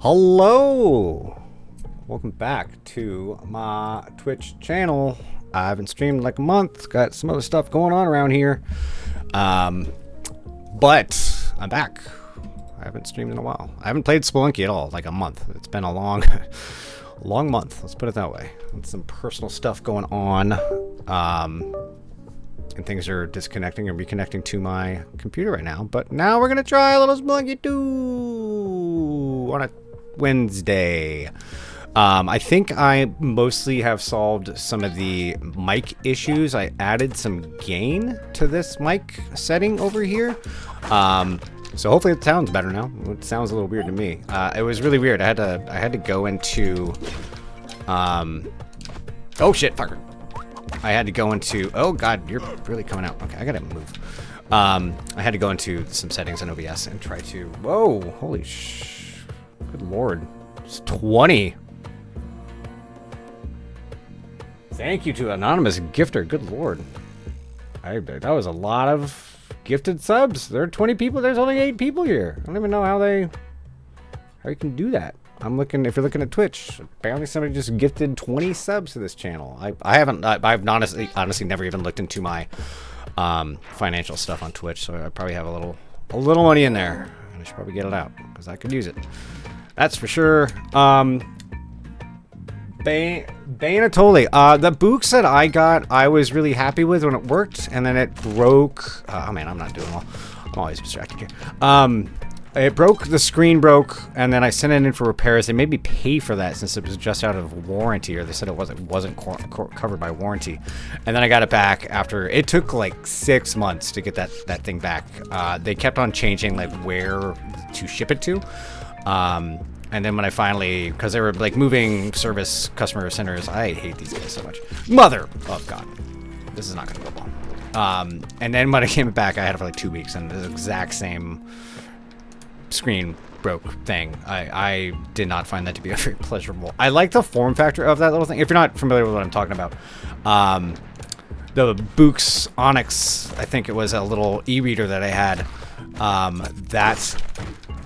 Hello! Welcome back to my Twitch channel. I haven't streamed in like a month. Got some other stuff going on around here. But I'm back. I haven't streamed in a while. I haven't played Spelunky at all, like a month. It's been a long month. Let's put it that way. With some personal stuff going on. And things are disconnecting and reconnecting to my computer right now. But now we're going to try a little Spelunky 2 on a Wednesday. I think I mostly have solved some of the mic issues. I added some gain to this mic setting over here. So hopefully it sounds better now. It sounds a little weird to me. It was really weird. I had to go into oh shit, fucker. I had to go into, oh god, you're really coming out. Okay, I gotta move. I had to go into some settings in OBS and try to, whoa, holy good lord. It's 20. Thank you to Anonymous Gifter, good lord. That was a lot of gifted subs. There are 20 people, there's only 8 people here. I don't even know how you can do that. I'm looking, if you're looking at Twitch, apparently somebody just gifted 20 subs to this channel. I've honestly never even looked into my financial stuff on Twitch, so I probably have a little money in there, and I should probably get it out because I could use it. That's for sure. Banatoli, the books that I got, I was really happy with when it worked, and then it broke. Oh man, I'm not doing well. I'm always distracted here. It broke, the screen broke, and then I sent it in for repairs. They made me pay for that since it was just out of warranty, or they said it wasn't covered by warranty. And then I got it back after, it took like 6 months to get that thing back. They kept on changing like where to ship it to. And then when I finally, because they were like moving service customer centers, I hate these guys so much. Mother of God, this is not going to go well. And then when I came back, I had it for like 2 weeks, and the exact same screen broke thing. I did not find that to be a very pleasurable. I like the form factor of that little thing. If you're not familiar with what I'm talking about, the Boox Onyx, I think it was a little e-reader that I had. That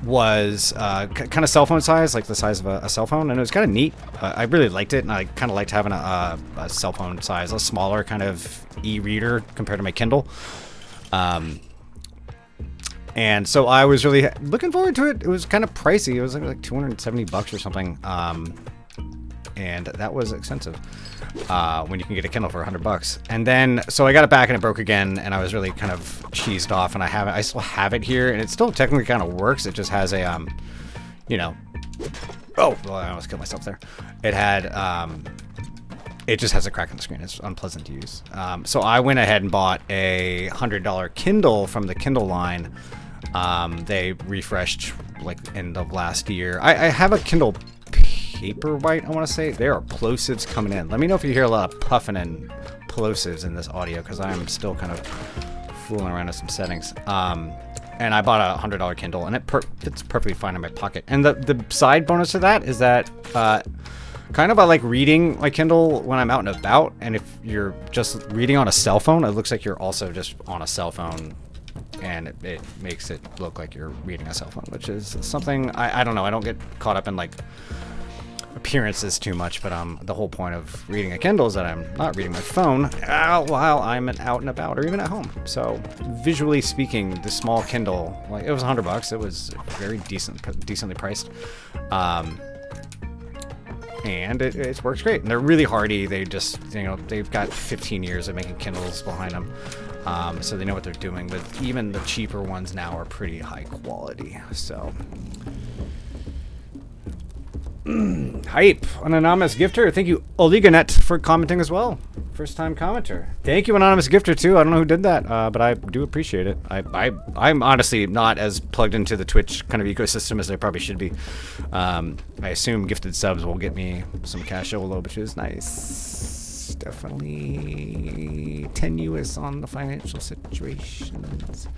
was kind of cell phone size, like the size of a cell phone, and it was kind of neat. I really liked it, and I kind of liked having a cell phone size, a smaller kind of e-reader compared to my Kindle. And so I was really looking forward to it. It was kind of pricey. It was like 270 bucks or something. And that was expensive when you can get a Kindle for 100 bucks. And then, so I got it back and it broke again, and I was really kind of cheesed off, and I still have it here, and it still technically kind of works. It just has a, you know, oh, well, I almost killed myself there. It had, it just has a crack in the screen. It's unpleasant to use. So I went ahead and bought a $100 Kindle from the Kindle line. They refreshed like end of last year. I have a Kindle Paperwhite, I want to say. There are plosives coming in. Let me know if you hear a lot of puffing and plosives in this audio, because I'm still kind of fooling around with some settings. And I bought a $100 Kindle, and it fits perfectly fine in my pocket. And the side bonus to that is that kind of I like reading my Kindle when I'm out and about, and if you're just reading on a cell phone, it looks like you're also just on a cell phone, and it makes it look like you're reading a cell phone, which is something, I don't know, I don't get caught up in like appearances too much, but the whole point of reading a Kindle is that I'm not reading my phone while I'm out and about, or even at home. So visually speaking, the small Kindle, like, it was 100 bucks. It was very decently priced. And it works great, and they're really hardy. They just, you know, they've got 15 years of making Kindles behind them, so they know what they're doing. But even the cheaper ones now are pretty high quality. So, hype, an anonymous gifter. Thank you, Oliganet, for commenting as well. First time commenter. Thank you, anonymous gifter, too. I don't know who did that, but I do appreciate it. I'm honestly not as plugged into the Twitch kind of ecosystem as I probably should be. I assume gifted subs will get me some cash overload, which is nice. Definitely tenuous on the financial situations.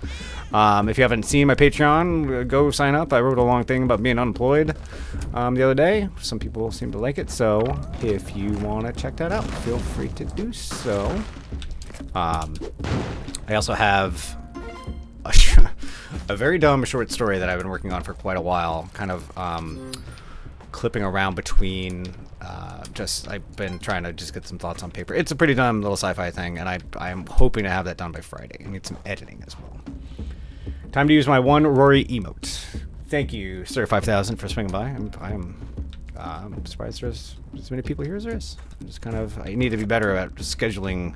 If you haven't seen my Patreon, go sign up. I wrote a long thing about being unemployed the other day. Some people seem to like it, so if you want to check that out, feel free to do so. I also have a very dumb short story that I've been working on for quite a while, kind of clipping around between. I've been trying to just get some thoughts on paper. It's a pretty dumb little sci-fi thing, and I'm hoping to have that done by Friday. I need some editing as well. Time to use my one Rory emote. Thank you, Sir 5000, for swinging by. I'm surprised there's as many people here as there is. I need to be better at scheduling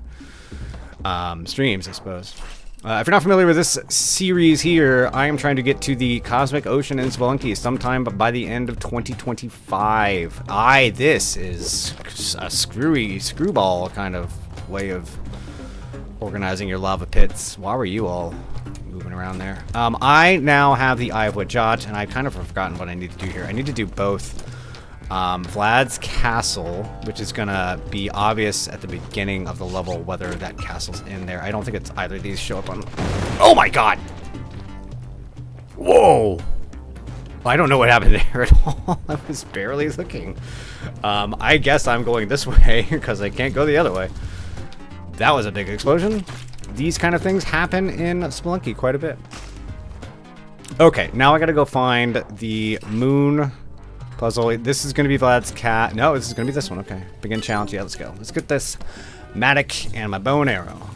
streams, I suppose. If you're not familiar with this series here, I am trying to get to the Cosmic Ocean in Spelunky sometime by the end of 2025. This is a screwball kind of way of organizing your lava pits. Why were you all moving around there? I now have the Eye of Wajat, and I've kind of forgotten what I need to do here. I need to do both Vlad's castle, which is gonna be obvious at the beginning of the level whether that castle's in there. I don't think it's either of these show up on... Oh my god! Whoa! I don't know what happened there at all. I was barely looking. I guess I'm going this way because I can't go the other way. That was a big explosion. These kind of things happen in Spelunky quite a bit. Okay, now I gotta go find the moon puzzle. This is going to be Vlad's cat. No, this is going to be this one. Okay. Begin challenge. Yeah, let's go. Let's get this Matic and my bow and arrow.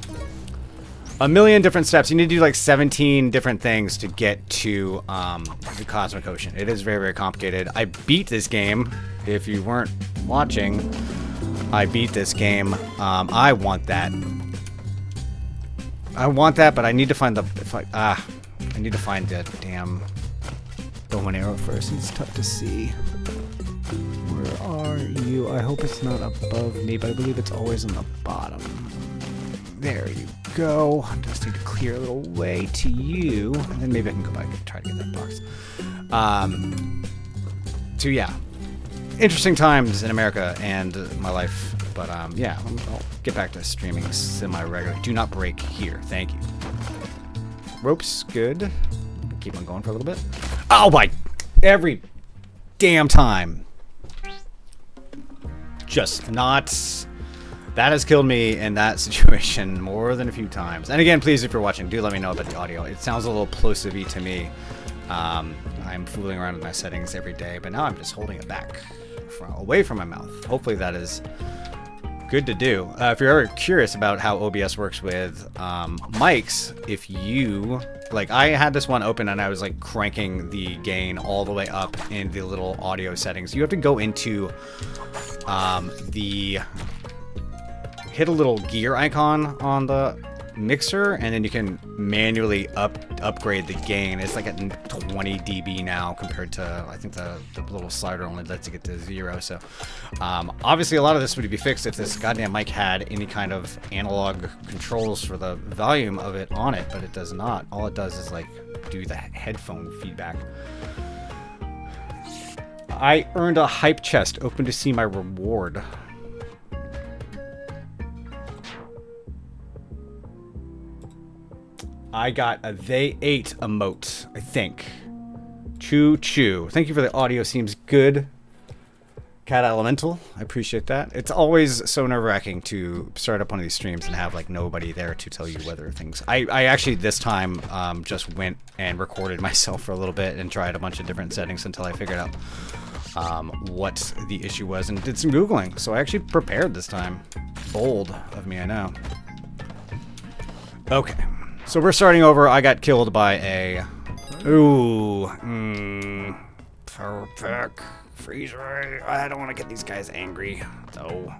A million different steps. You need to do like 17 different things to get to the Cosmic Ocean. It is very, very complicated. I beat this game. If you weren't watching, I beat this game. I want that. I want that, but I need to find the... I need to find the damn... bow and arrow first. It's tough to see. Where are you? I hope it's not above me, but I believe it's always on the bottom. There you go. I just need to clear a little way to you, and then maybe I can go back and try to get that box. So yeah, interesting times in America and my life, but yeah, I'll get back to streaming semi-regular. Do not break here. Thank you. Ropes, good. Keep on going for a little bit. Oh my! Every damn time. Just not... That has killed me in that situation more than a few times. And again, please, if you're watching, do let me know about the audio. It sounds a little plosive-y to me. I'm fooling around with my settings every day, but now I'm just holding it back away from my mouth. Hopefully that is good to do. If you're ever curious about how OBS works with mics, if you... Like, I had this one open and I was like cranking the gain all the way up in the little audio settings. You have to go into hit a little gear icon on the mixer, and then you can manually upgrade the gain. It's like at 20 dB now compared to, I think the little slider only lets you get to 0. So obviously a lot of this would be fixed if this goddamn mic had any kind of analog controls for the volume of it on it, but it does not. All it does is like do the headphone feedback. I earned a hype chest. Open to see my reward. I got a they ate emote, I think. Choo choo. Thank you for the audio. Seems good. Cat Elemental. I appreciate that. It's always so nerve-wracking to start up one of these streams and have like nobody there to tell you whether things... I actually this time just went and recorded myself for a little bit and tried a bunch of different settings until I figured out what the issue was and did some Googling. So I actually prepared this time. Bold of me, I know. Okay. So we're starting over. I got killed by a... Ooh. Power pack. Freeze ray. I don't want to get these guys angry, though.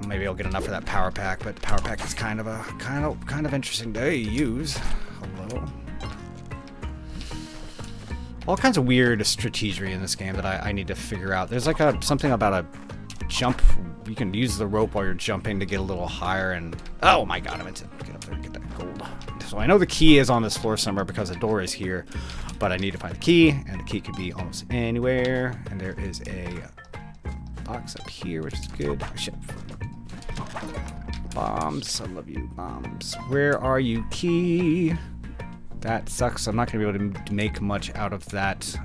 Maybe I'll get enough of that power pack, but power pack is kind of interesting to use. Hello. All kinds of weird strategery in this game that I need to figure out. There's like something about a jump. You can use the rope while you're jumping to get a little higher, and oh my god, I meant to get up there and get that gold. So I know the key is on this floor somewhere because the door is here, but I need to find the key, and the key could be almost anywhere. And there is a box up here, which is good. Oh, shit. Bombs. I love you, bombs. Where are you, key? That sucks. I'm not going to be able to make much out of that.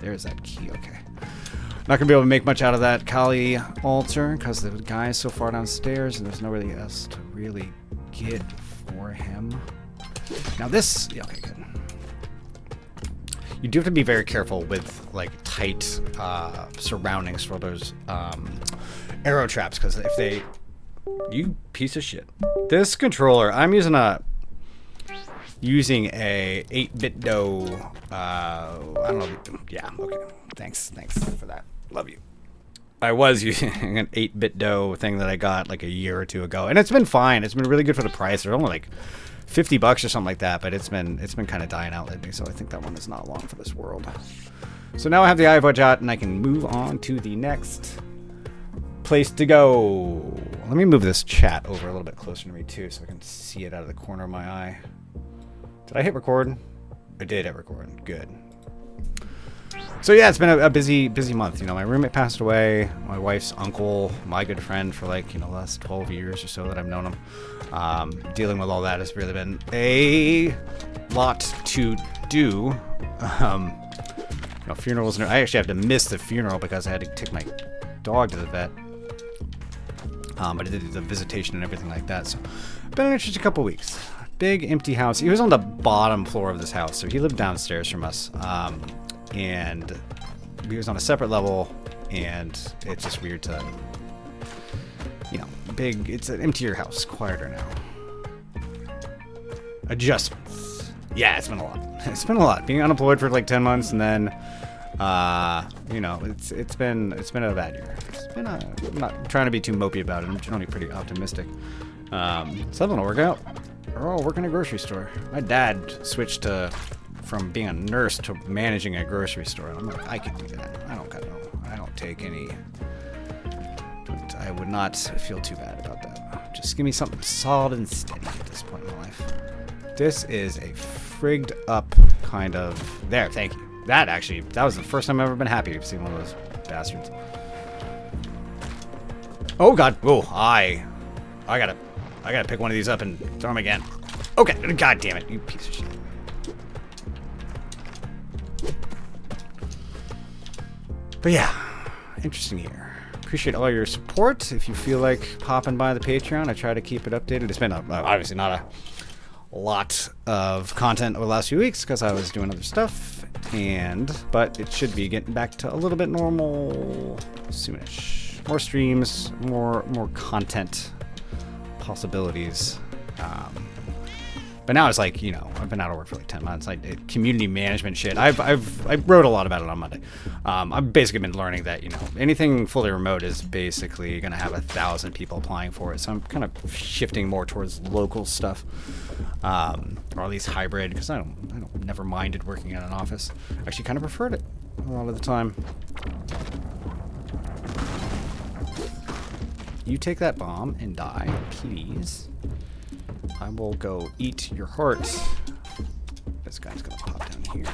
There's that key. Okay. Not going to be able to make much out of that Kali altar because the guy is so far downstairs and there's nobody else to really get for him. Now this... Yeah, okay, good. You do have to be very careful with like tight surroundings for those arrow traps, because if they... You piece of shit. This controller, I'm using a 8-bit dough. I don't know. Yeah, okay. Thanks for that. Love you. I was using an 8-bit dough thing that I got like a year or two ago, and it's been fine. It's been really good for the price. They're only like $50 or something like that, but it's been kind of dying out lately, so I think that one is not long for this world. So now I have the Eye of Wajat, and I can move on to the next place to go. Let me move this chat over a little bit closer to me too, so I can see it out of the corner of my eye. Did I hit record? I did hit record. Good. So yeah, it's been a busy month. You know, my roommate passed away. My wife's uncle, my good friend for like, you know, the last 12 years or so that I've known him. Dealing with all that has really been a lot to do. You know, funerals. I actually have to miss the funeral because I had to take my dog to the vet. But I did the visitation and everything like that. So, been an interesting couple weeks. Big empty house. He was on the bottom floor of this house, so he lived downstairs from us. And he was on a separate level, and it's just weird to, you know, it's an emptier house, quieter now. Adjustments. Yeah, it's been a lot. It's been a lot. Being unemployed for like 10 months, and then, you know, it's been a bad year. I'm not trying to be too mopey about it. I'm generally pretty optimistic. Something will work out. Or I'll work in a grocery store. My dad switched from being a nurse to managing a grocery store. I'm like, I can do that. I don't take any. But I would not feel too bad about that. Just give me something solid and steady at this point in my life. This is a frigged up kind of... There, thank you. That was the first time I've ever been happy to see one of those bastards. Oh god. Oh, I gotta pick one of these up and throw them again. Okay, god damn it, you piece of shit. But yeah, interesting year. Appreciate all your support. If you feel like popping by the Patreon, I try to keep it updated. It's been obviously not a lot of content over the last few weeks because I was doing other stuff, but it should be getting back to a little bit normal soonish. More streams, more content possibilities. But now it's like, you know, I've been out of work for like 10 months. Like community management shit. I wrote a lot about it on Monday. I've basically been learning that, you know, anything fully remote is basically going to have 1,000 people applying for it. So I'm kind of shifting more towards local stuff, or at least hybrid, because I never minded working in an office. Actually, kind of preferred it a lot of the time. You take that bomb and die, please. I will go eat your heart. This guy's gonna pop down here.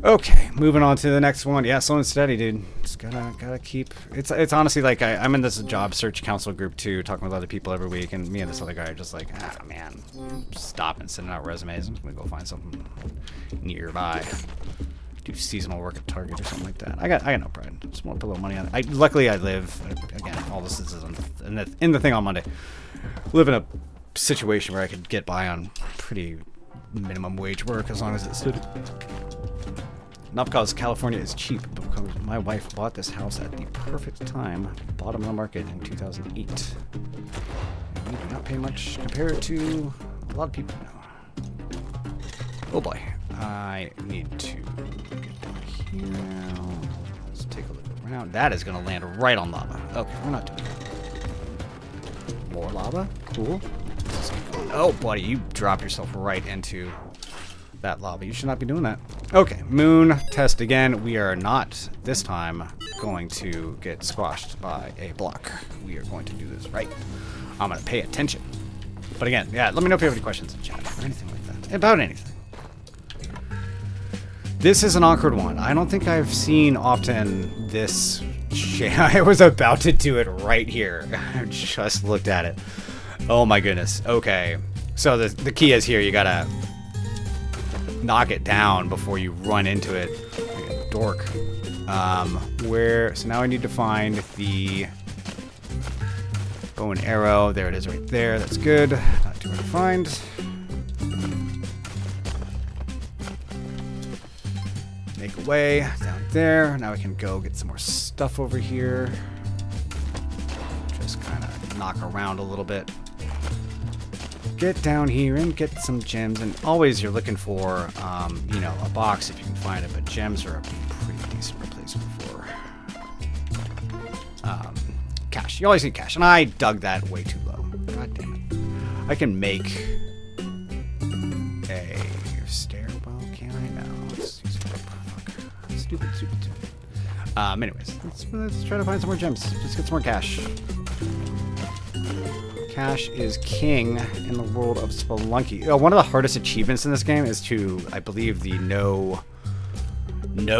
Okay, moving on to the next one. Yeah, slow and steady, dude. Just gotta keep. It's honestly like I'm in this job search council group too, talking with other people every week, and me and this other guy are just like, man, stop and sending out resumes. I'm just gonna go find something nearby. Do seasonal work at Target or something like that. I got no pride. Just want to put a little money on it. Luckily, I live, again, all this is in the thing on Monday. Live in a situation where I could get by on pretty minimum wage work as long as it's city. Not because California is cheap, but because my wife bought this house at the perfect time, bottom of the market in 2008. And we do not pay much compared to a lot of people now. Oh boy. I need to get down here now. Let's take a look around. That is going to land right on lava. Okay, we're not doing that. More lava? Cool. Oh, buddy, you dropped yourself right into that lava. You should not be doing that. Okay, moon test again. We are not, this time, going to get squashed by a block. We are going to do this right. I'm going to pay attention. But again, yeah, let me know if you have any questions in chat or anything like that. About anything. This is an awkward one. I don't think I've seen often this shit. I was about to do it right here. I just looked at it. Oh my goodness. Okay. So the key is here. You gotta knock it down before you run into it. Like a dork. So now I need to find the bow and arrow. There it is right there. That's good. Not too hard to find. Make a way down there. Now we can go get some more stuff over here. Just kind of knock around a little bit. Get down here and get some gems. And always you're looking for, you know, a box if you can find it. But gems are a pretty decent replacement for cash. You always need cash. And I dug that way too low. God damn it. I can make a stairwell, can I? No. Stupid. Anyways, let's try to find some more gems. Just get some more cash. Cash is king in the world of Spelunky. One of the hardest achievements in this game is to, I believe, the no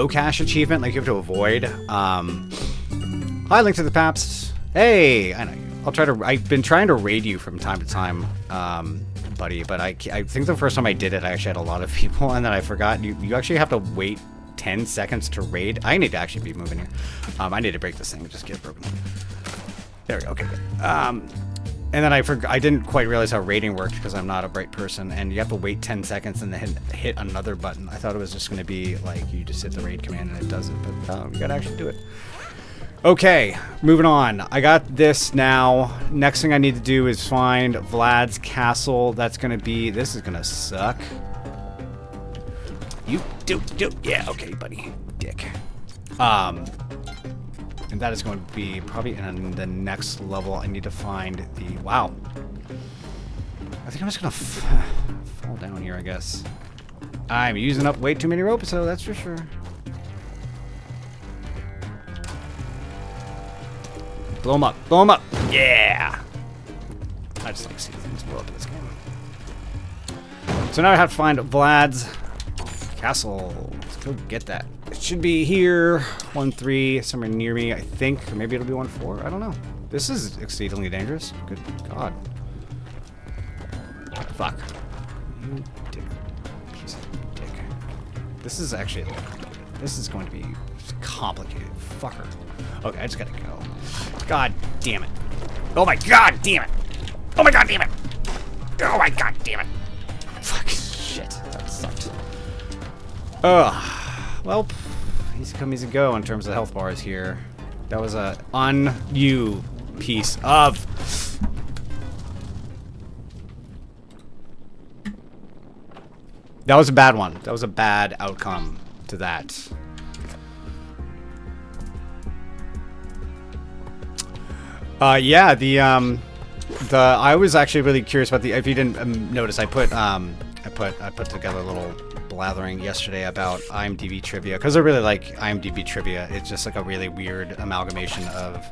cash achievement. Like you have to avoid. Hi, Link to the Paps. Hey, I know you. I've been trying to raid you from time to time, buddy. But I think the first time I did it, I actually had a lot of people, and then I forgot. You actually have to wait 10 seconds to raid. I need to actually be moving here. I need to break this thing. Just get it broken. There we go. Okay, good. And then I didn't quite realize how raiding worked because I'm not a bright person, and you have to wait 10 seconds and then hit another button. I thought it was just going to be like you just hit the raid command and it does it, but you got to actually do it. Okay, moving on. I got this now. Next thing I need to do is find Vlad's castle. That's going to be... This is going to suck. You do. Yeah, okay, buddy. Dick. And that is going to be probably in the next level. I need to find the... Wow. I think I'm just going to fall down here, I guess. I'm using up way too many ropes, so that's for sure. Blow them up. Blow them up. Yeah. I just like seeing things blow up in this game. So now I have to find Vlad's castle. Let's go get that. It should be here. 1-3, somewhere near me, I think. Or maybe it'll be 1-4. I don't know. This is exceedingly dangerous. Good God. Fuck. You dick. Piece of dick. This is actually... This is going to be complicated. Fucker. Okay, I just gotta go. God damn it. Oh my God damn it. Oh my God damn it. Oh my God damn it. Fuck. Shit. That sucked. Ugh. Well, easy come, easy go in terms of health bars here. That was a you piece of... That was a bad one. That was a bad outcome to that. Yeah, I was actually really curious about the... If you didn't notice, I put together a little blathering yesterday about IMDb trivia because I really like IMDb trivia. It's just like a really weird amalgamation of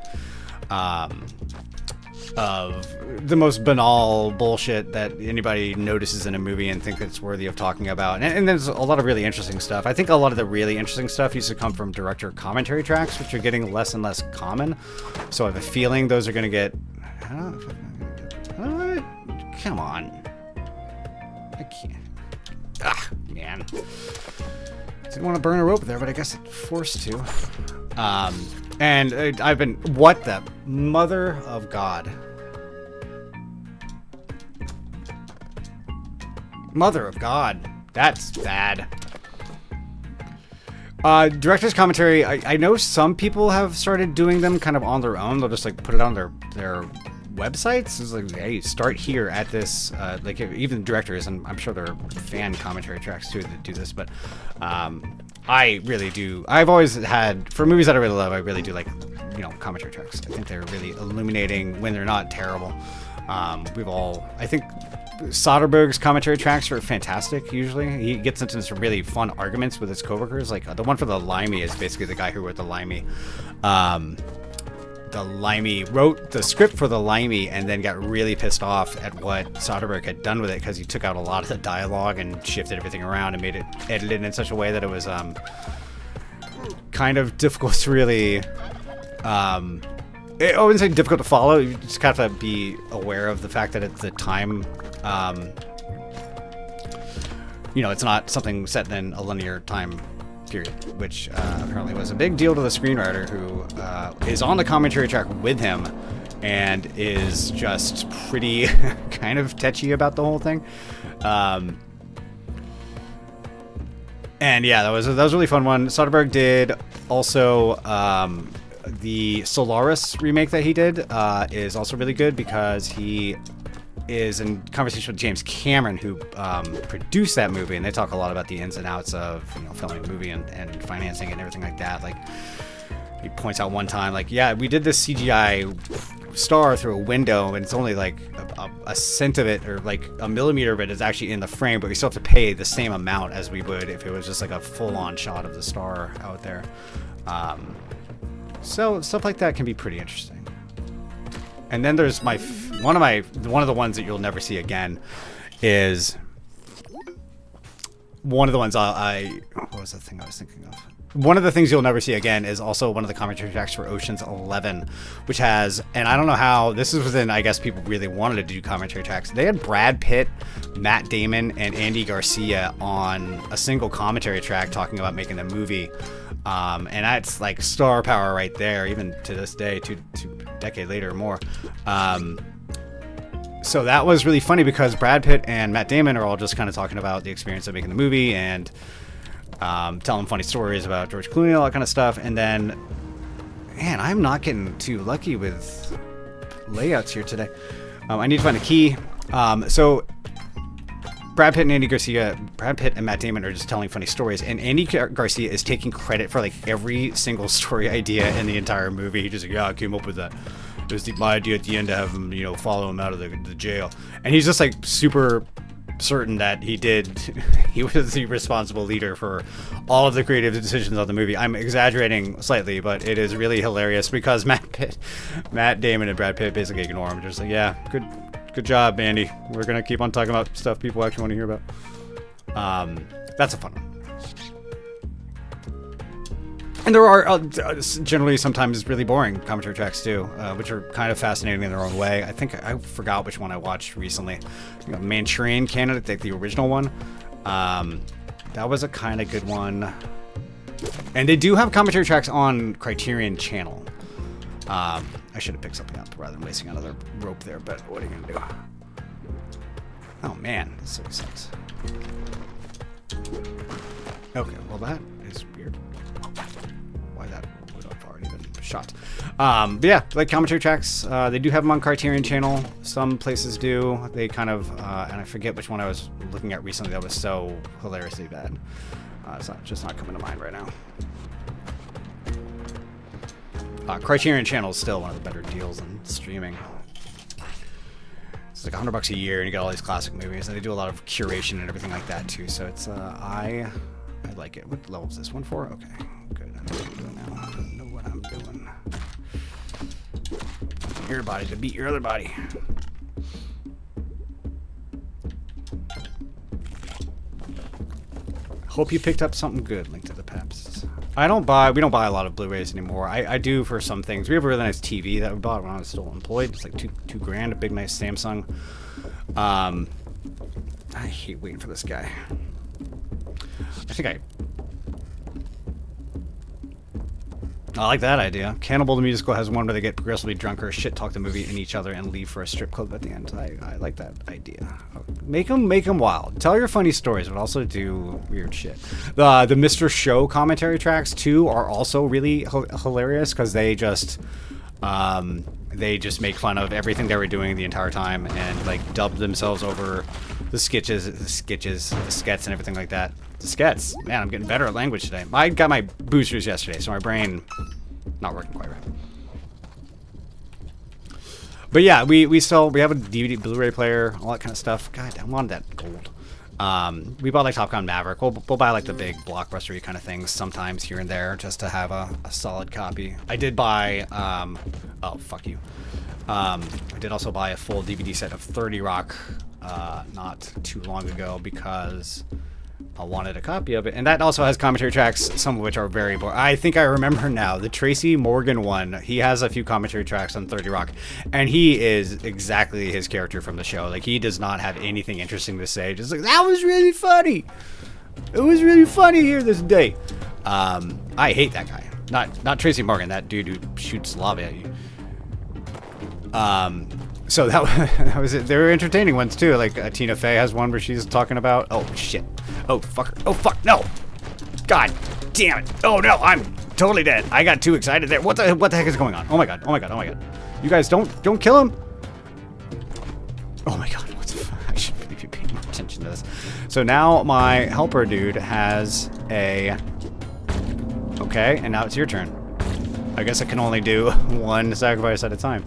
the most banal bullshit that anybody notices in a movie and think it's worthy of talking about. And there's a lot of really interesting stuff. I think a lot of the really interesting stuff used to come from director commentary tracks, which are getting less and less common. So I have a feeling those are going to get... I don't know. Come on. I can't. Ah, man. Didn't want to burn a rope there, but I guess it forced to. And I've been... What the... Mother of God. Mother of God. That's bad. Director's commentary, I know some people have started doing them kind of on their own. They'll just like put it on their websites. It's like, hey, start here at this. Like even directors, and I'm sure there are fan commentary tracks too that do this, but I really do. I've always had, for movies that I really love, I really do like, you know, commentary tracks. I think they're really illuminating when they're not terrible. I think Soderbergh's commentary tracks are fantastic, usually. He gets into some really fun arguments with his coworkers. Like, the one for The Limey is basically the guy who wrote The Limey. The Limey wrote the script for The Limey and then got really pissed off at what Soderbergh had done with it because he took out a lot of the dialogue and shifted everything around and made it edited in such a way that it was kind of difficult to really... I wouldn't say difficult to follow. You just have to be aware of the fact that at the time, you know, it's not something set in a linear time period, which apparently was a big deal to the screenwriter who is on the commentary track with him and is just pretty kind of tetchy about the whole thing. And yeah, that was a really fun one. Soderbergh did also the Solaris remake that he did is also really good because he is in conversation with James Cameron, who produced that movie, and they talk a lot about the ins and outs of filming a movie and financing and everything like that. Like, he points out one time, like, yeah, we did this CGI star through a window, and it's only like a cent of it, or like a millimeter of it is actually in the frame, but we still have to pay the same amount as we would if it was just like a full-on shot of the star out there. So stuff like that can be pretty interesting. And then there's one of the ones that you'll never see again is one of the ones what was the thing I was thinking of? One of the things you'll never see again is also one of the commentary tracks for Ocean's 11, which has, and I don't know how, this is within, I guess people really wanted to do commentary tracks. They had Brad Pitt, Matt Damon, and Andy Garcia on a single commentary track talking about making the movie. And that's like star power right there, even to this day, two decades later or more. So that was really funny because Brad Pitt and Matt Damon are all just kind of talking about the experience of making the movie and telling funny stories about George Clooney, all that kind of stuff. And then, man, I'm not getting too lucky with layouts here today. I need to find a key. So Brad Pitt and Matt Damon are just telling funny stories, and Andy Garcia is taking credit for like every single story idea in the entire movie. He just like, yeah, I came up with that. It was my idea at the end to have him, follow him out of the jail. And he's just like super certain that he was the responsible leader for all of the creative decisions on the movie. I'm exaggerating slightly, but it is really hilarious because Matt Damon and Brad Pitt basically ignore him. Just like, yeah, good job, Andy. We're gonna keep on talking about stuff people actually want to hear about. That's a fun one. And there are generally sometimes really boring commentary tracks too, which are kind of fascinating in their own way. I think I forgot which one I watched recently. Manchurian Candidate, like the original one. That was a kind of good one. And they do have commentary tracks on Criterion Channel. I should have picked something up rather than wasting another rope there, but what are you gonna do? Oh man, this so sucks. Okay, well that is weird. Why that would have already been shot. But yeah, like commentary tracks, they do have them on Criterion Channel. Some places do. They kind of, and I forget which one I was looking at recently that was so hilariously bad. It's just not coming to mind right now. Criterion Channel is still one of the better deals in streaming. It's like $100 a year, and you get all these classic movies, and they do a lot of curation and everything like that too. So it's I like it. What level is this one for? Okay, good. I know what I'm doing now. I know what I'm doing. Your body to beat your other body. Hope you picked up something good. Link to the Paps. We don't buy a lot of Blu-rays anymore. I do for some things. We have a really nice TV that we bought when I was still employed. It's like two grand, a big nice Samsung. I hate waiting for this guy. I like that idea. Cannibal the Musical has one where they get progressively drunker, shit talk the movie and each other, and leave for a strip club at the end. I like that idea. Make them wild. Tell your funny stories, but also do weird shit. The Mr. Show commentary tracks too are also really hilarious because they just make fun of everything they were doing the entire time and like dub themselves over the skits and everything like that. The skets. Man, I'm getting better at language today. I got my boosters yesterday, so my brain not working quite right. But yeah, we have a DVD, Blu-ray player, all that kind of stuff. God, I wanted that gold. We bought like Top Gun Maverick. We'll buy like the big blockbuster-y kind of things sometimes here and there just to have a solid copy. I did buy, oh, fuck you. I did also buy a full DVD set of 30 Rock not too long ago because I wanted a copy of it. And that also has commentary tracks, some of which are very boring. I think I remember now. The Tracy Morgan one, he has a few commentary tracks on 30 Rock. And he is exactly his character from the show. Like, he does not have anything interesting to say. Just like, that was really funny. It was really funny here this day. I hate that guy. Not Tracy Morgan, that dude who shoots lava at you. So that was it. There were entertaining ones too. Like Tina Fey has one where she's talking about, oh shit, oh fucker, oh fuck, no. God damn it. Oh no, I'm totally dead. I got too excited there. What the heck is going on? Oh my god, oh my god, oh my god. You guys don't kill him. Oh my god, what the fuck? I should really be paying more attention to this. So now my helper dude has a... Okay, and now it's your turn. I guess I can only do one sacrifice at a time.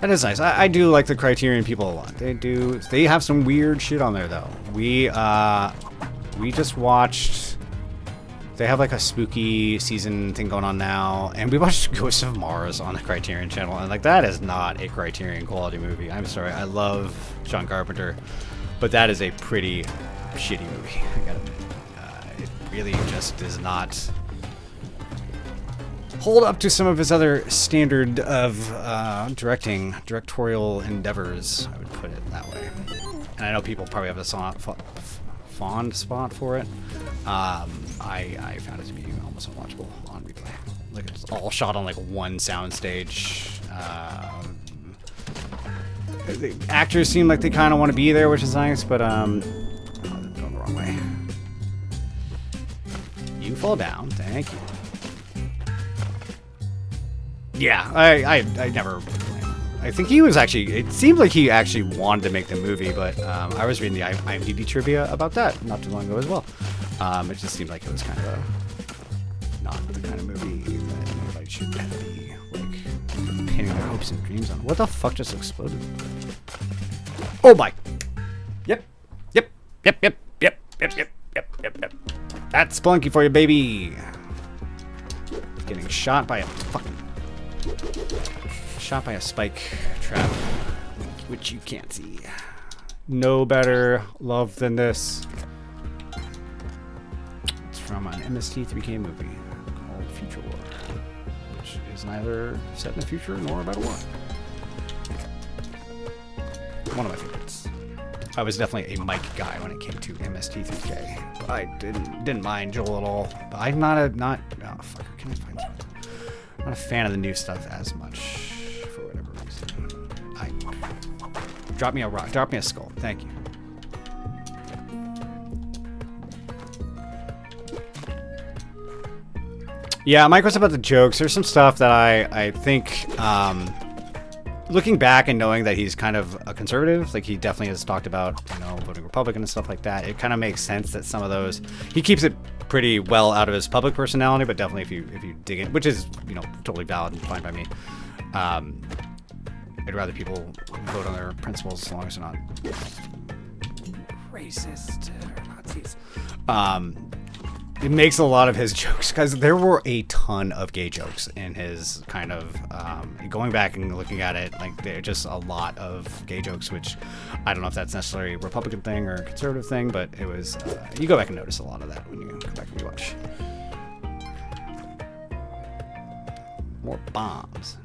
That is nice. I do like the Criterion people a lot. They have some weird shit on there though. We just watched, they have like a spooky season thing going on now, and we watched Ghosts of Mars on the Criterion channel, and like that is not a Criterion quality movie. I'm sorry, I love John Carpenter, but that is a pretty shitty movie. I gotta admit, it really just does not hold up to some of his other standard of directorial endeavors, I would put it that way. And I know people probably have a fond spot for it. I found it to be almost unwatchable on replay. Like, it's all shot on like one sound stage. The actors seem like they kind of want to be there, which is nice, but oh, they're going the wrong way. You fall down, thank you. Yeah, I never... I think he was actually... It seemed like he actually wanted to make the movie, but I was reading the IMDb trivia about that not too long ago as well. It just seemed like it was kind of not the kind of movie that anybody should be, like, pinning their hopes and dreams on. What the fuck just exploded? Oh my... Yep. That's Spelunky for you, baby. Getting shot by a fucking... Shot by a spike trap, which you can't see. No better love than this. It's from an MST3K movie called Future War, which is neither set in the future nor about a war. One of my favorites. I was definitely a Mike guy when it came to MST3K, but I didn't mind Joel at all. But I'm not. Oh fuck! Can I find something? Not a fan of the new stuff as much, for whatever reason. Drop me a rock. Drop me a skull. Thank you. Yeah, Mike was about the jokes. There's some stuff that I think, looking back and knowing that he's kind of a conservative, like he definitely has talked about, you know, voting Republican and stuff like that. It kind of makes sense that some of those, he keeps it pretty well out of his public personality, but definitely if you dig in, which is, you know, totally valid and fine by me. I'd rather people vote on their principles as long as they're not racist or Nazis. It makes a lot of his jokes, because there were a ton of gay jokes in his kind of, going back and looking at it, like there are just a lot of gay jokes, which I don't know if that's necessarily a Republican thing or a conservative thing, but it was, you go back and notice a lot of that when you go back and watch. More bombs.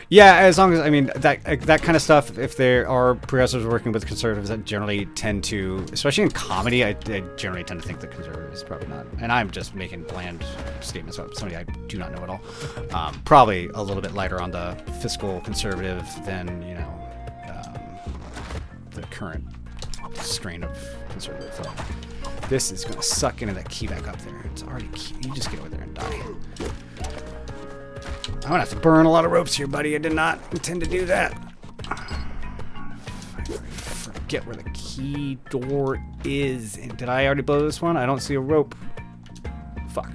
Yeah, as long as, I mean, that kind of stuff, if there are progressives working with conservatives, that generally tend to, especially in comedy, I generally tend to think the conservatives probably not. And I'm just making bland statements about somebody I do not know at all. Probably a little bit lighter on the fiscal conservative than, you know, the current strain of conservative thought. This is going to suck into that key back up there. It's already key. You just get over there and die. I'm gonna have to burn a lot of ropes here, buddy. I did not intend to do that. I forget where the key door is. And did I already blow this one? I don't see a rope. Fuck.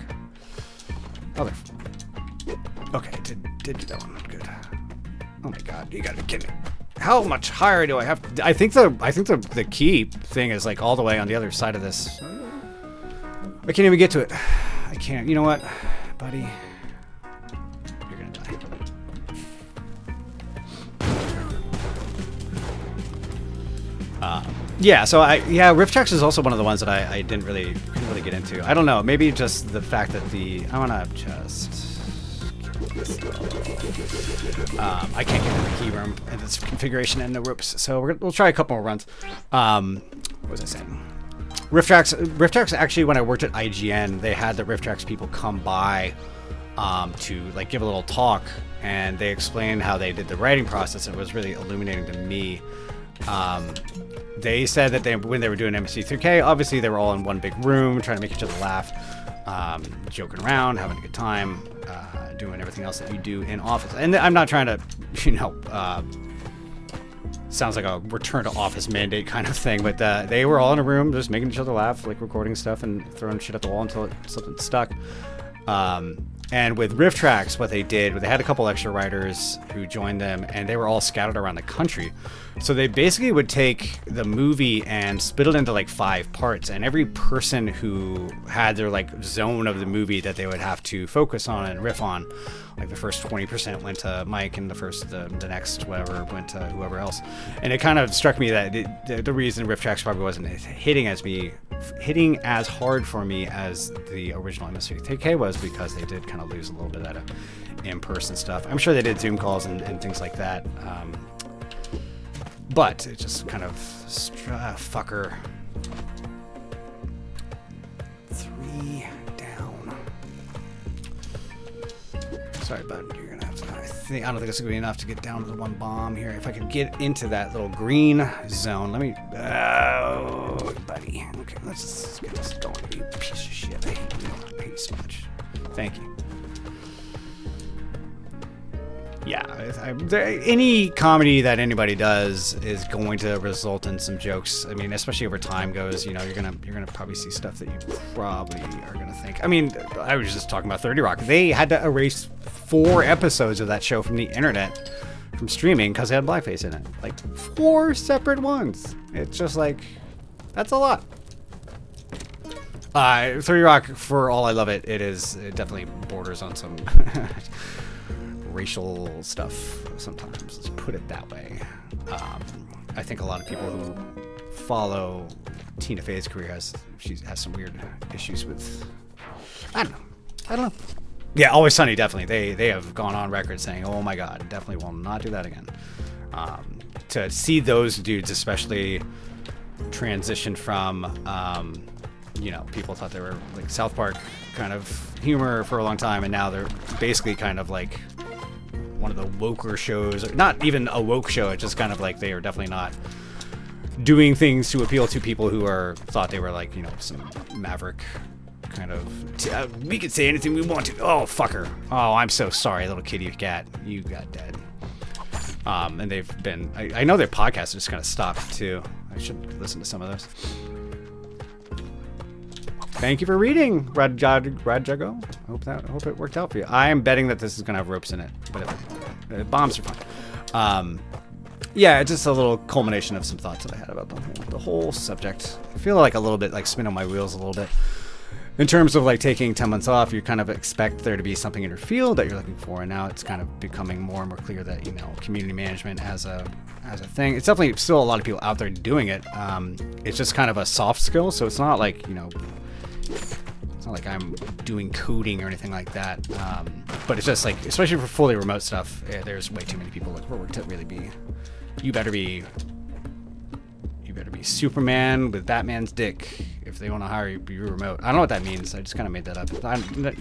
Oh, okay, did do that one. Good. Oh my god, you gotta be kidding me. How much higher do I have to, I think the key thing is like all the way on the other side of this. I can't even get to it. I can't. You know what, buddy? Yeah, so Rift Tracks is also one of the ones that I couldn't really get into. I don't know, maybe just the fact that I want to just I can't get in the key room and this configuration and no ropes, so we'll try a couple more runs. What was I saying? Rift Tracks actually, when I worked at IGN, they had the Rift Tracks people come by to like give a little talk, and they explained how they did the writing process, and it was really illuminating to me. They said that when they were doing MC3K, obviously they were all in one big room trying to make each other laugh, joking around, having a good time, doing everything else that you do in office. And I'm not trying to, sounds like a return to office mandate kind of thing, but they were all in a room just making each other laugh, like recording stuff and throwing shit at the wall until something stuck. And with riff tracks, what they did, they had a couple extra writers who joined them, and they were all scattered around the country. So they basically would take the movie and split it into like 5 parts, and every person who had their like zone of the movie that they would have to focus on and riff on, like the first 20% went to Mike, and the next whatever went to whoever else. And it kind of struck me that the reason riff tracks probably wasn't hitting as hard for me as the original MS3K was because they did kind of lose a little bit of in-person stuff. I'm sure they did Zoom calls and things like that. But it just kind of fucker. 3 down. Sorry, bud. You're gonna have to. I don't think it's gonna be enough to get down to the 1 bomb here. If I could get into that little green zone, let me. Oh, buddy. Okay, let's just get this going. You piece of shit. I hate you so much. Thank you. Yeah, any comedy that anybody does is going to result in some jokes. I mean, especially over time goes, you're gonna probably see stuff that you probably are gonna think. I mean, I was just talking about 30 Rock. They had to erase 4 episodes of that show from the internet, from streaming, because they had blackface in it. Like 4 separate ones. It's just like, that's a lot. 30 Rock, for all I love it, it definitely borders on some racial stuff sometimes. Let's put it that way. I think a lot of people who follow Tina Fey's career has some weird issues with. I don't know. Yeah, Always Sunny, definitely. They have gone on record saying, "Oh my God, definitely will not do that again." To see those dudes, especially, transition from, people thought they were like South Park kind of humor for a long time, and now they're basically kind of like one of the woker shows. Not even a woke show. It's just kind of like they are definitely not doing things to appeal to people who thought they were like, some maverick kind of. We can say anything we want to. Oh, fucker. Oh, I'm so sorry, little kitty cat. You got dead. And they've been. I know their podcast just kind of stopped too. I should listen to some of those. Thank you for reading, Radjago. I hope it worked out for you. I am betting that this is gonna have ropes in it, but bombs are fine. Yeah, it's just a little culmination of some thoughts that I had about the whole subject. I feel like a little bit like spinning my wheels a little bit. In terms of like taking 10 months off, you kind of expect there to be something in your field that you're looking for, and now it's kind of becoming more and more clear that community management as a thing. It's definitely still a lot of people out there doing it. It's just kind of a soft skill, so it's not like it's not like I'm doing coding or anything like that. But it's just like, especially for fully remote stuff, there's way too many people looking for work to really be. You better be Superman with Batman's dick if they want to hire you. Be remote. I don't know what that means. I just kind of made that up.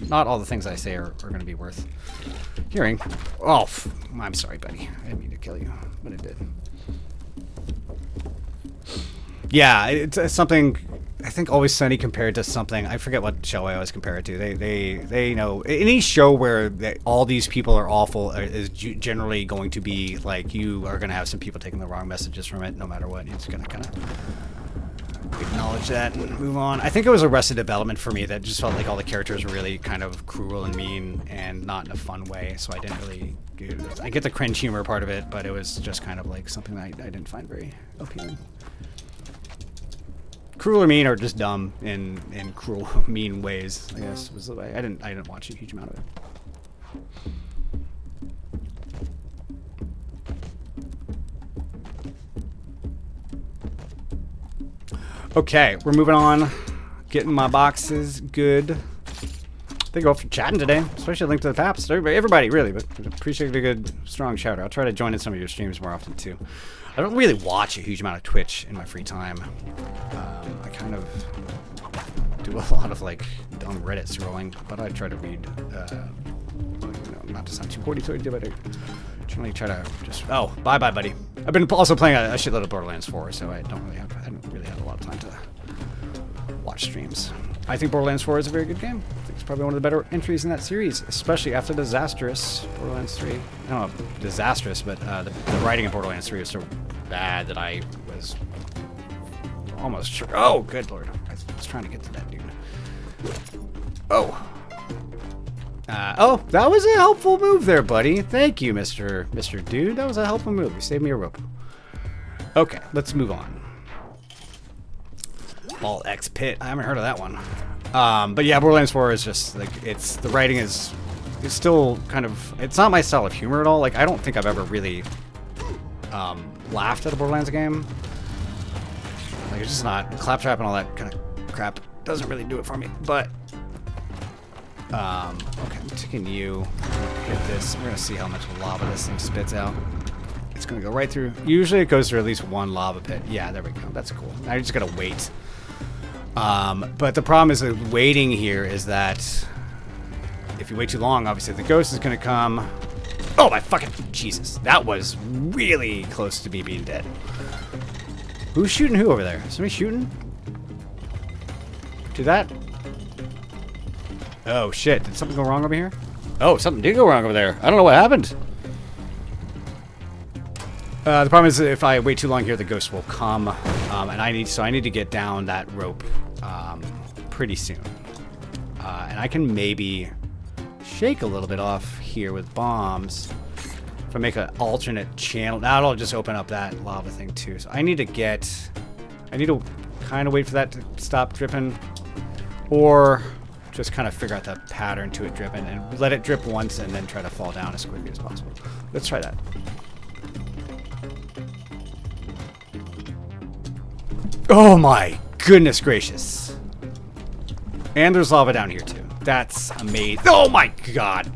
Not all the things I say are going to be worth hearing. Oh, I'm sorry, buddy. I didn't mean to kill you, but it did. Yeah, it's something. I think Always Sunny compared to something. I forget what show I always compare it to. They know any show where all these people are awful is generally going to be like, you are going to have some people taking the wrong messages from it, no matter what. You're just going to kind of acknowledge that and move on. I think it was Arrested Development for me that just felt like all the characters were really kind of cruel and mean and not in a fun way. So I didn't really. I get the cringe humor part of it, but it was just kind of like something that I didn't find very appealing. Cruel or mean, or just dumb in cruel, mean ways, I guess was the way. I didn't watch a huge amount of it. Okay, we're moving on. Getting my boxes good. Thank you all for chatting today, especially a link to the Paps. Everybody, really, but appreciate a good, strong shout out. I'll try to join in some of your streams more often too. I don't really watch a huge amount of Twitch in my free time. I kind of do a lot of like dumb Reddit scrolling, but I try to read, not to sound too hoity-toity, but I generally try to just, oh, bye-bye, buddy. I've been also playing a shitload of Borderlands 4, so I don't really have a lot of time to watch streams. I think Borderlands 4 is a very good game. I think it's probably one of the better entries in that series, especially after disastrous Borderlands 3. I don't know, disastrous, but the writing in Borderlands 3 was so bad that I was almost sure. Oh, good lord. I was trying to get to that dude. Oh. Oh, that was a helpful move there, buddy. Thank you, Mr. Dude. That was a helpful move. You saved me a rope. Okay, let's move on. All X Pit. I haven't heard of that one. But yeah, Borderlands 4 is just like the writing is still kind of, it's not my style of humor at all. Like I don't think I've ever really laughed at a Borderlands game. Like it's just not claptrap and all that kind of crap doesn't really do it for me. But okay, I'm taking you. Hit this. We're gonna see how much lava this thing spits out. It's gonna go right through. Usually it goes through at least one lava pit. Yeah, there we go. That's cool. Now you just gotta wait. But the problem is with waiting here is that if you wait too long, obviously the ghost is gonna come. Oh my fucking Jesus! That was really close to me being dead. Who's shooting who over there? Somebody shooting? Do that? Oh shit! Did something go wrong over here? Oh, something did go wrong over there. I don't know what happened. The problem is that if I wait too long here, the ghost will come, and I need to get down that rope pretty soon. And I can maybe shake a little bit off here with bombs. If I make an alternate channel, that'll just open up that lava thing too. So I need to kind of wait for that to stop dripping, or just kind of figure out the pattern to it dripping and let it drip once and then try to fall down as quickly as possible. Let's try that. Oh my goodness gracious. And there's lava down here too. That's amazing. Oh my god.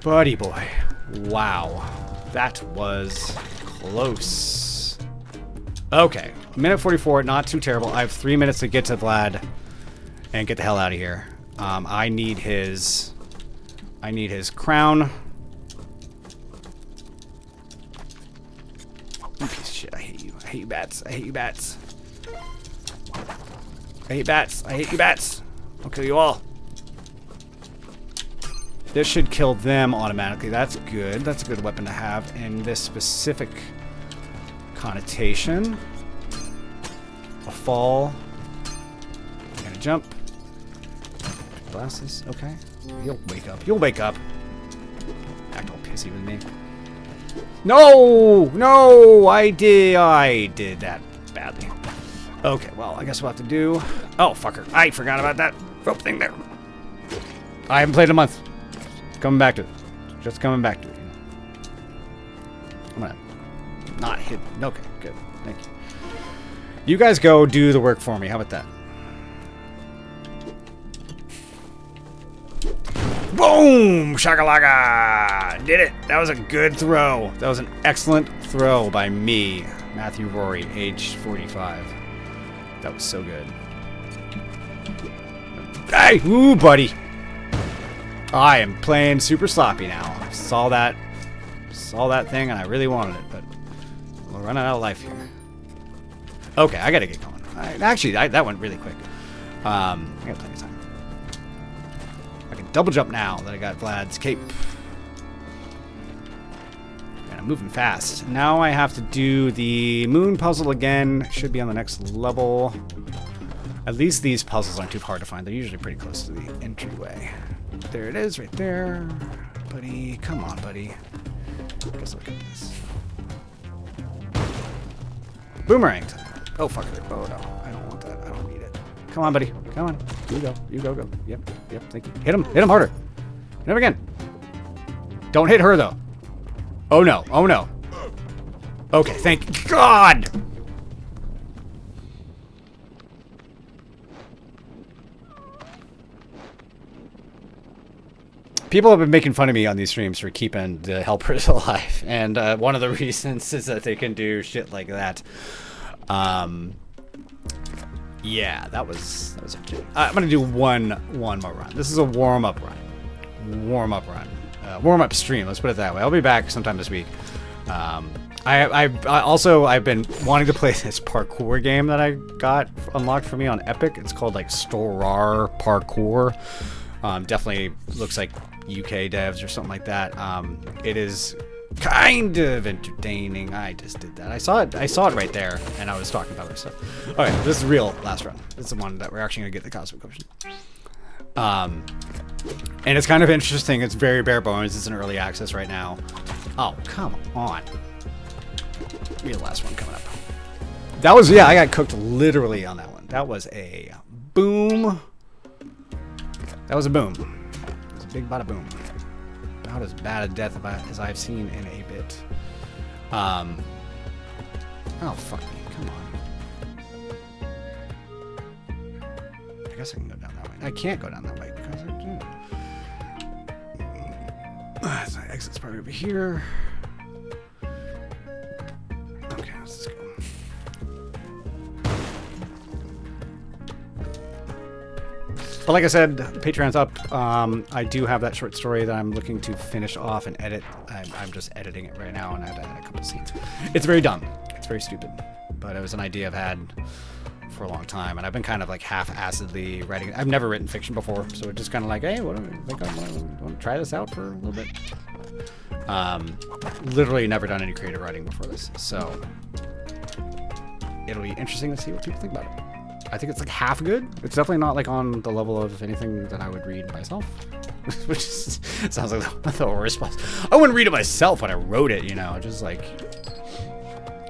Buddy boy. Wow. That was close. Okay. Minute 44, not too terrible. I have 3 minutes to get to Vlad and get the hell out of here. I need his crown. You piece of shit. I hate you. I hate you bats. I hate you bats. I hate bats. I hate you bats. I'll kill you all. This should kill them automatically. That's good. That's a good weapon to have in this specific connotation. A fall. I'm gonna jump. Glasses. Okay. You'll wake up. You'll wake up. Act all pissy with me. No! No! I did that badly. Okay, well, I guess we'll have to do... Oh, fucker. I forgot about that rope thing there. I haven't played in a month. Coming back to it. Just coming back to it. I'm gonna not hit... Okay, good. Thank you. You guys go do the work for me. How about that? Boom! Shakalaka! Did it! That was a good throw. That was an excellent throw by me, Matthew Rory, age 45. That was so good. Hey! Ooh, buddy! I am playing super sloppy now. Saw that thing and I really wanted it, but we're running out of life here. Okay, I gotta get going. Actually, that went really quick. I got plenty of time. I can double jump now that I got Vlad's cape. And I'm moving fast. Now I have to do the moon puzzle again. Should be on the next level. At least these puzzles aren't too hard to find. They're usually pretty close to the entryway. There it is, right there. Buddy, come on, buddy. Let's look at this. Boomerang time. Oh, fuck it. Oh, no. I don't want that. I don't need it. Come on, buddy. Come on. You go. You go, go. Yep. Yep. Thank you. Hit him. Hit him harder. Hit him again. Don't hit her, though. Oh, no. Oh, no. Okay. Thank God. People have been making fun of me on these streams for keeping the helpers alive, and one of the reasons is that they can do shit like that. Yeah, that was okay. I'm gonna do one more run. This is a warm-up run. Warm-up run. warm-up stream. Let's put it that way. I'll be back sometime this week. I've been wanting to play this parkour game that I got unlocked for me on Epic. It's called like Storar Parkour. Definitely looks like UK devs or something like that. It is kind of entertaining. I just did that. I saw it right there, and I was talking about other stuff. All right, this is real last run. This is the one that we're actually gonna get the cosmic potion. And it's kind of interesting. It's very bare bones. It's in early access right now. Oh, come on. Real last one coming up. That was, yeah, I got cooked literally on that one. That was a boom. That was a boom. It was a big bada boom. About as bad a death as I've seen in a bit. Oh, fuck me. Come on. I guess I can go down that way. I can't go down that way because so exit's probably over here. Okay, let's just go. But like I said, Patreon's up. I do have that short story that I'm looking to finish off and edit. I'm just editing it right now, and I had to add a couple scenes. It's very dumb. It's very stupid. But it was an idea I've had for a long time, and I've been kind of like half-assedly writing. I've never written fiction before, so it's just kind of like, hey, what do you think? I want to try this out for a little bit. Literally never done any creative writing before this, so it'll be interesting to see what people think about it. I think it's like half good. It's definitely not like on the level of anything that I would read myself, which is, sounds like the worst possible. I wouldn't read it myself when I wrote it, you know, just like,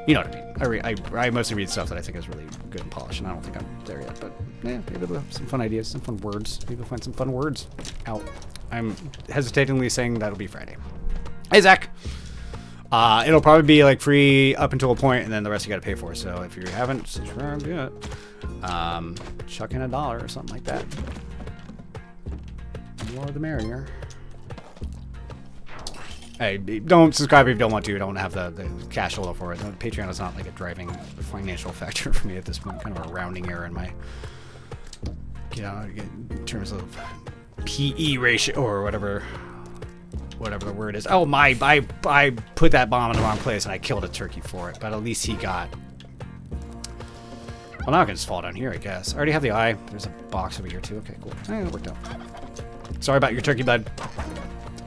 you know what I mean. I mostly read stuff that I think is really good and polished, and I don't think I'm there yet, but yeah, maybe we'll have some fun ideas, some fun words. Maybe we'll find some fun words out. I'm hesitatingly saying that'll be Friday. Hey, Zach. It'll probably be like free up until a point, and then the rest you gotta pay for. So if you haven't subscribed yet, chuck in $1 or something like that. The more the merrier. Hey, don't subscribe if you don't want to. You don't have the cash flow for it. The Patreon is not like a driving financial factor for me at this point. Kind of a rounding error in my, you know, in terms of PE ratio or whatever the word is. Oh my! I put that bomb in the wrong place and I killed a turkey for it. But at least he got. Well, now I can just fall down here, I guess. I already have the eye. There's a box over here too. Okay, cool. Hey, that worked out. Sorry about your turkey, bud.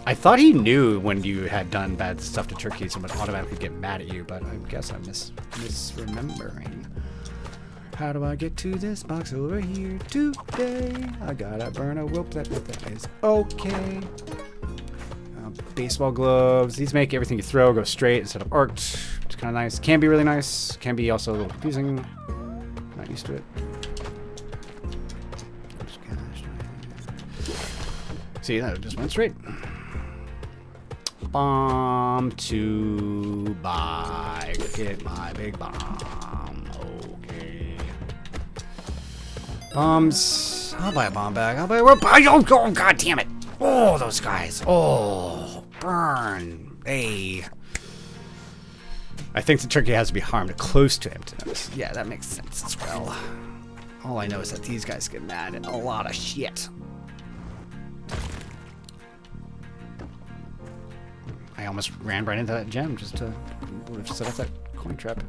I thought he knew when you had done bad stuff to turkeys and would automatically get mad at you, but I guess I'm misremembering. How do I get to this box over here today? I gotta burn a rope. That is okay. Baseball gloves. These make everything you throw go straight instead of arced. It's kind of nice. Can be really nice. Can be also a little confusing. Not used to it. See, that just went straight. Bomb to buy. Get my big bomb. Okay. Bombs. I'll buy a bomb bag. I'll buy a rope. Oh, god damn it. Oh, those guys. Oh, burn. Hey. I think the turkey has to be harmed close to emptiness. Yeah, that makes sense as well. All I know is that these guys get mad at a lot of shit. I almost ran right into that gem just to set up that coin trap.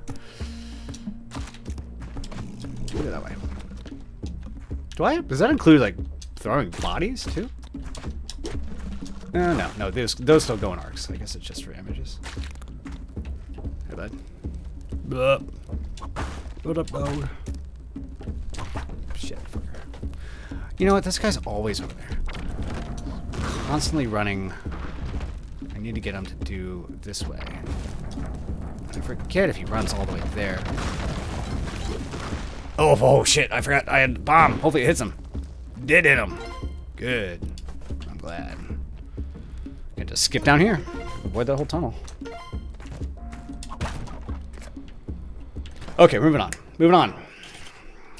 Do it that way. Does that include like throwing bodies too? No, those still go in arcs. I guess it's just for images. Hey, bud. What up, dog? Shit, fucker. You know what? This guy's always over there. Constantly running. I need to get him to do this way. I forget if he runs all the way there. Oh shit, I forgot I had a bomb. Hopefully it hits him. Did hit him. Good. I'm glad. I can just skip down here. Avoid that whole tunnel. Okay, moving on. Moving on.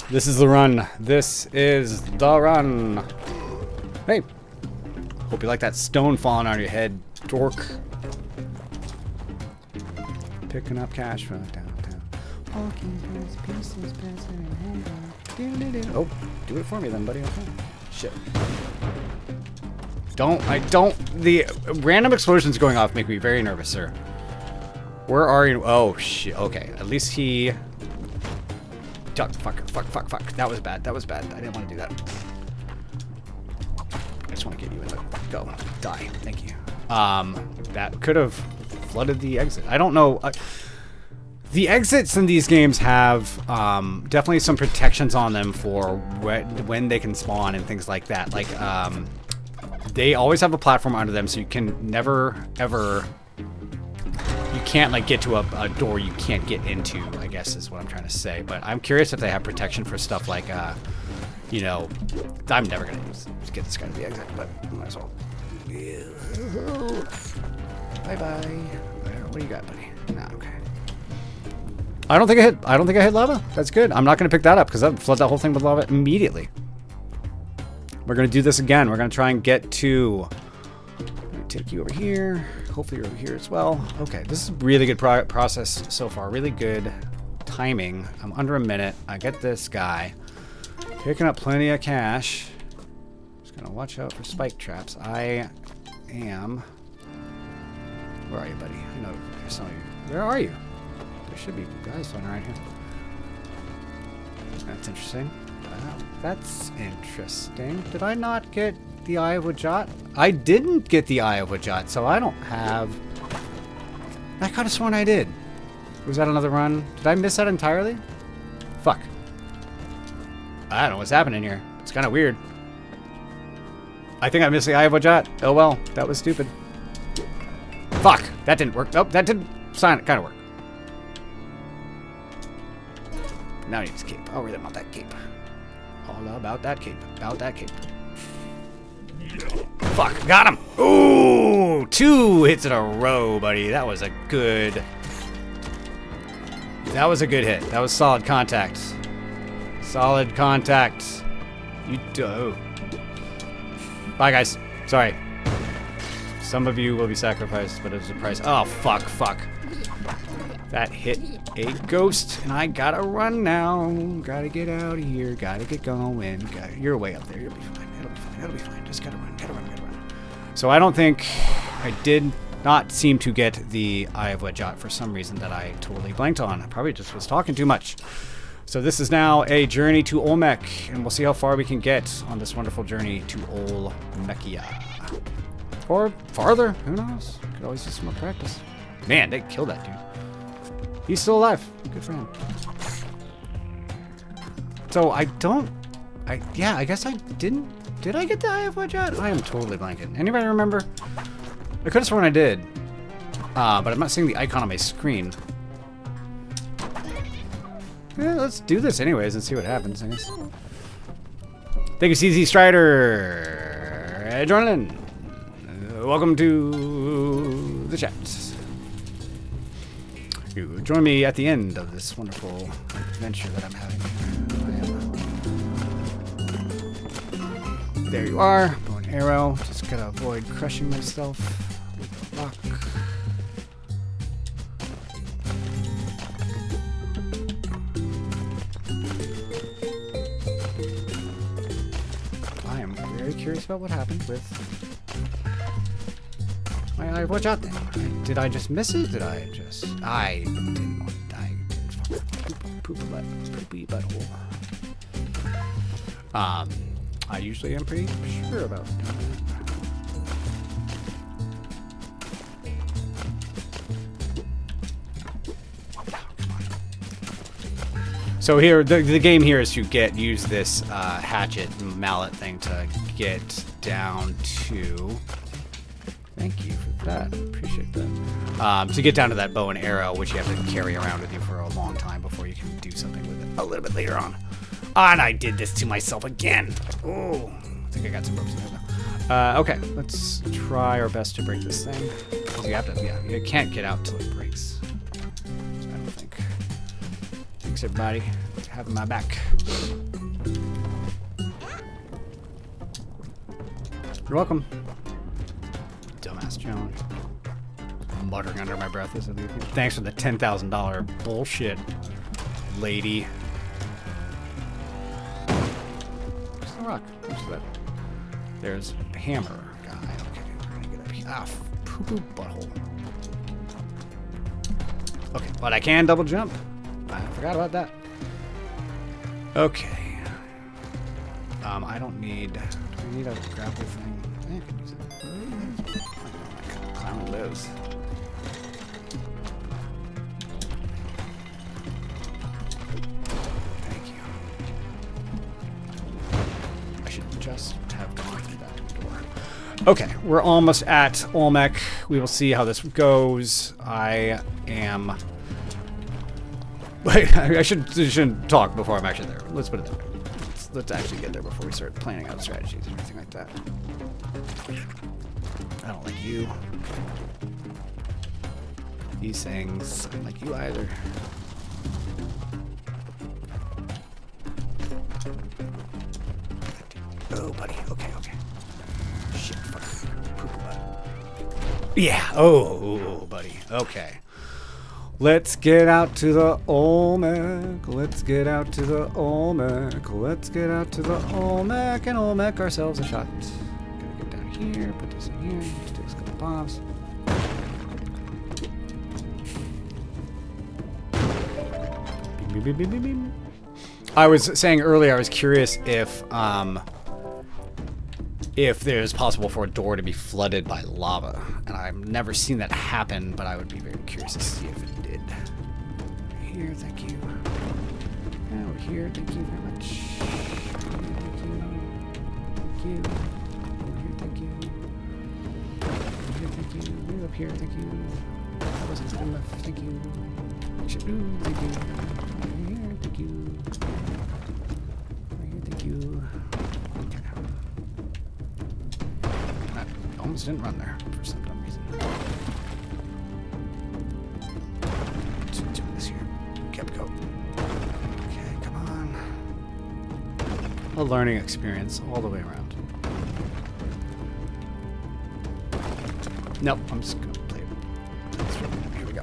This is the run. This is the run. Hey. Hope you like that stone falling on your head, dork. Picking up cash from downtown. Walking pieces, passing and oh, do it for me then, buddy. Okay. Shit. The random explosions going off make me very nervous, sir. Where are you? Oh, shit. Okay. At least he... Duck. Fuck. That was bad. That was bad. I didn't want to do that. I just want to get you in the... Go. Die. Thank you. That could have flooded the exit. I don't know. The exits in these games have definitely some protections on them for when they can spawn and things like that. Like, they always have a platform under them, so you can never, ever... You can't, like, get to a door you can't get into, I guess is what I'm trying to say. But I'm curious if they have protection for stuff like, you know... I'm never going to get this guy to the exit, but I might as well. Bye-bye. What do you got, buddy? Nah, okay. I don't think I hit lava. That's good. I'm not going to pick that up because that would flood that whole thing with lava immediately. We're going to do this again. We're going to try and get to... Let me take you over here. Hopefully you're over here as well. Okay, this is really good process so far. Really good timing. I'm under a minute. I get this guy. Picking up plenty of cash. Just going to watch out for spike traps. I am... Where are you, buddy? I know there's some of you. Where are you? There should be guys flying around here. That's interesting. That's interesting. Did I not get the Eye of Wajat? I didn't get the Eye of Wajat, so I don't have... I could have sworn I did. Was that another run? Did I miss that entirely? Fuck. I don't know what's happening here. It's kind of weird. I think I missed the Eye of Wajat. Oh well, that was stupid. Fuck! That didn't work. Nope, that didn't kind of work. Now I need this cape. I'll read about that cape. All about that cape. About that cape. Fuck, got him! Ooh! 2 hits in a row, buddy. That was a good... That was a good hit. That was solid contact. Solid contact. You do. Bye, guys. Sorry. Some of you will be sacrificed, but it's a price. Oh, fuck. That hit a ghost, and I gotta run now. Gotta get out of here. Gotta get going. You're way up there. You'll be fine. It'll be fine. Just gotta run. So I don't think I did not seem to get the Eye of Wajat for some reason that I totally blanked on. I probably just was talking too much. So this is now a journey to Olmec, and we'll see how far we can get on this wonderful journey to Olmecia. Or farther. Who knows? Could always use some more practice. Man, they killed that dude. He's still alive. Good for him. So I guess I didn't. Did I get the Eye of Wajat? I am totally blanking. Anybody remember? I could have sworn I did. But I'm not seeing the icon on my screen. Yeah, let's do this anyways and see what happens, I guess. Thank you, CZ Strider. Join in. Welcome to the chat. You join me at the end of this wonderful adventure that I'm having. There you are. Bow and arrow. Just gotta avoid crushing myself with the rock. I am very curious about what happened with my Eye of Wajat thing. Did I just miss it? I didn't want to die. Poopy butthole. I usually am pretty sure about doing that. So here, the game here is to use this hatchet mallet thing to get down to... Thank you for that. Appreciate that. To get down to that bow and arrow, which you have to carry around with you for a long time before you can do something with it a little bit later on. And I did this to myself again. Oh, I think I got some ropes in there though. Okay, let's try our best to break this thing. Because you have to, yeah, you can't get out till it breaks. So I don't think. Thanks everybody for having my back. You're welcome. Dumbass Joan. Muttering under my breath as I leave. Thanks for the $10,000 bullshit, lady. Where's the rock? Where's that? There's the hammer guy. here. Ah, poo-poo butthole. Okay, but I can double jump. I forgot about that. Okay. I don't need... Do I need a grapple thing? I can use it. I know, climber lives. Thank you. I should just have gone through that door. Okay, we're almost at Olmec. We will see how this goes. I am... Wait, I shouldn't talk before I'm actually there. Let's put it that way. Let's actually get there before we start planning out strategies or anything like that. I don't like you. These things, I don't like you either. Oh, buddy. Okay, okay. Shit, fuck. Poop butt. Yeah. Oh, buddy. Okay. Let's get out to the Olmec. Let's get out to the Olmec. Let's get out to the Olmec and Olmec ourselves a shot. Gotta get down here, put this in here, just take a couple bombs. Beep, beep, beep, beep, beep. I was saying earlier, I was curious if there's possible for a door to be flooded by lava. And I've never seen that happen, but I would be very curious to see if it did. Over here, thank you. And over here, thank you very much. Thank you. Thank you. Over here, thank you. Over here, thank you. Move up here, thank you. That wasn't good enough, thank you. Ooh, thank you. Over here, thank you. Over here, thank you. Almost didn't run there for some dumb reason. Doing this here. Kept go. Okay, come on. A learning experience all the way around. Nope, I'm just gonna play it. Here we go.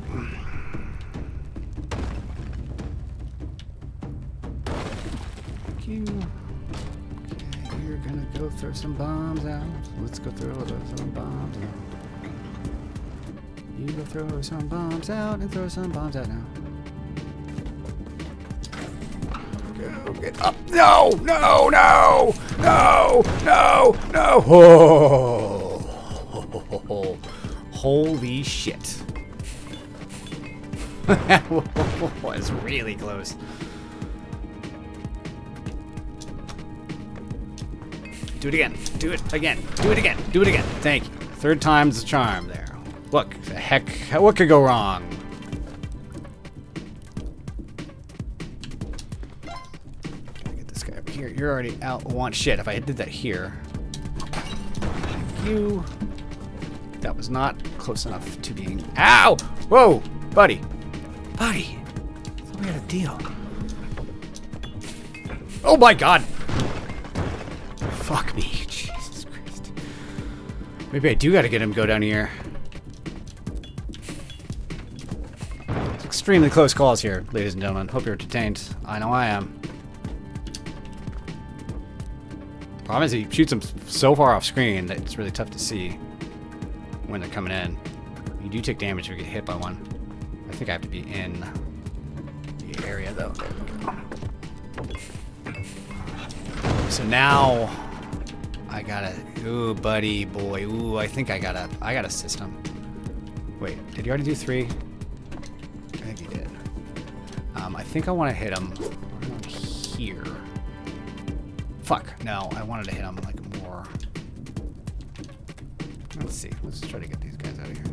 Thank you. You're gonna go throw some bombs out. Let's go throw some bombs out. You go throw some bombs out and throw some bombs out now. Go get up. No, no, no, no, no, no. Oh. Holy shit. That was really close. Do it again. Do it again. Do it again. Do it again. Thank you. Third time's the charm there. Look, the heck, what could go wrong? Gotta get this guy up here. You're already out. Want shit. If I did that here. Thank you. That was not close enough to being. Ow! Whoa! Buddy. Buddy. I thought we had a deal. Oh my god! Fuck me. Jesus Christ. Maybe I do gotta get him to go down here. It's extremely close calls here, ladies and gentlemen. Hope you're entertained. I know I am. Problem is he shoots them so far off screen that it's really tough to see when they're coming in. You do take damage if you get hit by one. I think I have to be in the area though. So now I gotta, ooh, buddy, boy, ooh, I think I got a system. Wait, did you already do 3? I think he did. I think I want to hit him around here. Fuck, no, I wanted to hit him like more. Let's see, let's try to get these guys out of here.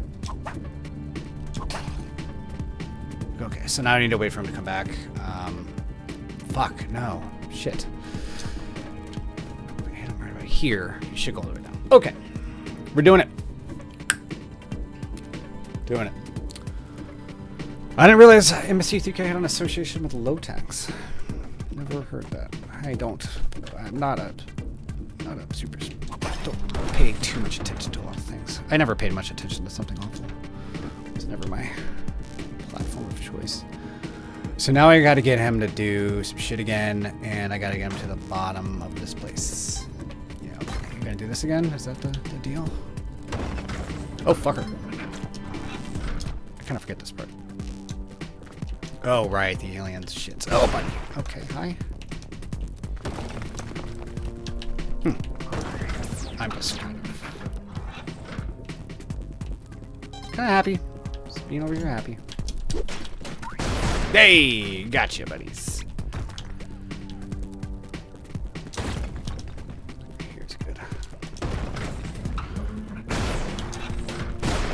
Okay, so now I need to wait for him to come back. Fuck, no, shit. Here, you should go all the way down. Okay, we're doing it. Doing it. I didn't realize MST3K had an association with low tax. Never heard that. I'm not a super. Don't pay too much attention to a lot of things. I never paid much attention to something awful. It was never my platform of choice. So now I got to get him to do some shit again, and I got to get him to the bottom of this place. Gonna do this again? Is that the deal? Oh, fucker. I kind of forget this part. Oh, right. The aliens. Shit. Oh, buddy. Okay, hi. I'm just kind of happy. Just being over here happy. Hey! Gotcha, buddies. Here's good.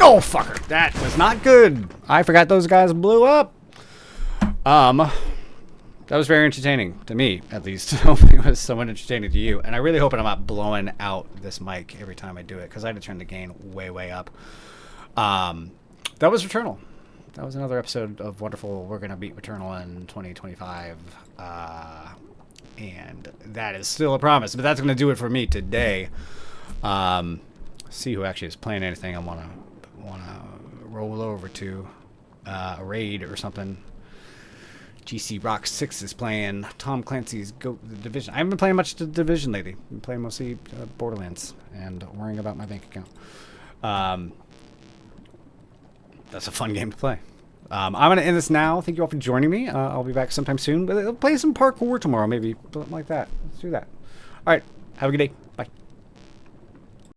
Oh, fucker. That was not good. I forgot those guys blew up. That was very entertaining to me, at least. Hopefully it was somewhat entertaining to you. And I really hope I'm not blowing out this mic every time I do it, because I had to turn the gain way, way up. That was Returnal. That was another episode of Wonderful. We're going to beat Returnal in 2025. And that is still a promise. But that's going to do it for me today. See who actually is playing anything I want to roll over to. A raid or something. GC Rock 6 is playing Tom Clancy's The Division. I haven't been playing much The Division lately. I've been playing mostly Borderlands and worrying about my bank account. That's a fun game to play. I'm going to end this now. Thank you all for joining me. I'll be back sometime soon. But I'll play some parkour tomorrow, maybe. Something like that. Let's do that. All right. Have a good day.